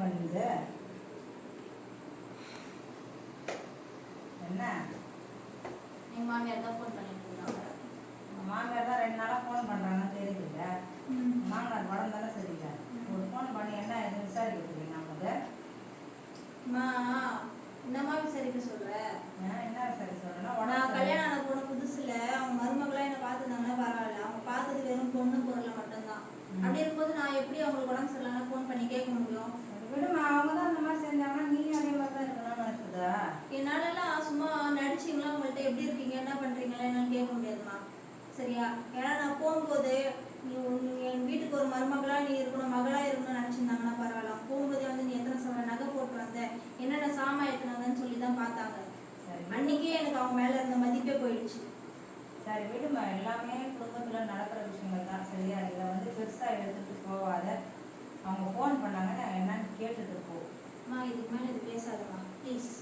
பண்ணிக்குது? என்ன எங்கள் மாமியார் தான் ஃபோன் பண்ணிட்டு இருந்தாங்க. மாமியார் தான் 2 நாளாக ஃபோன் பண்ணுறாங்கன்னு தெரியுதுல்ல. மாமனார் உடம்பு தானே சரியில்லை. ஒரு ஃபோன் பண்ணி என்ன எதுவும் விசாரிக்கிறீங்க நமக்கு? என்னம்மா விசாரிக்க சொல்ற? என்ன சரி சொல்றேன்னா நான் கல்யாணம் ஆன போன புதுசுல அவங்க மருமகளா என்ன பார்த்துருந்தாங்கன்னா பரவாயில்ல. அவங்க பார்த்தது வெறும் பொண்ணு பொருளை மட்டும்தான். அப்படி இருக்கும்போது நான் எப்படி அவங்களுக்கு உடம்பு சரியில்லைன்னா ஃபோன் பண்ணி கேட்க முடியும்? விடுமா, அவங்க தான் அந்த மாதிரி செஞ்சாங்கன்னா நீயும் அதே மாதிரி தான் இருக்கணும்னு இருக்குதா? என்னாலலாம் சும்மா நடிச்சிங்களா உங்கள்கிட்ட எப்படி இருக்கீங்க என்ன பண்ணுறீங்களா என்னன்னு கேட்க முடியாதுமா. சரியா? ஏன்னா நான் போகும்போது நீ என் வீட்டுக்கு ஒரு மருமகளாக நீ இருக்கணும், மகளாக இருக்கணும்னு நினச்சிருந்தாங்கன்னா பரவாயில்ல. போகும்போதே வந்து நீ எத்தனை சவர நகை போட்டு வந்த, என்னென்ன சாமா எடுத்துனாங்கன்னு சொல்லி தான் பார்த்தாங்க. அன்னைக்கே எனக்கு அவங்க மேலே இருந்த மதிப்பே போயிடுச்சு. சரி விடுமா, எல்லாமே குடும்பத்தில் நடக்கிற விஷயங்கள் தான். சரியா? இதில் வந்து பெருசாக எடுத்துகிட்டு போகாத. அவங்க ஃபோன் பண்ணாங்கன்னா என்னன்னு கேட்டுட்டு போ. இதுக்கு மேலே இது பேசாதம்மா ப்ளீஸ்.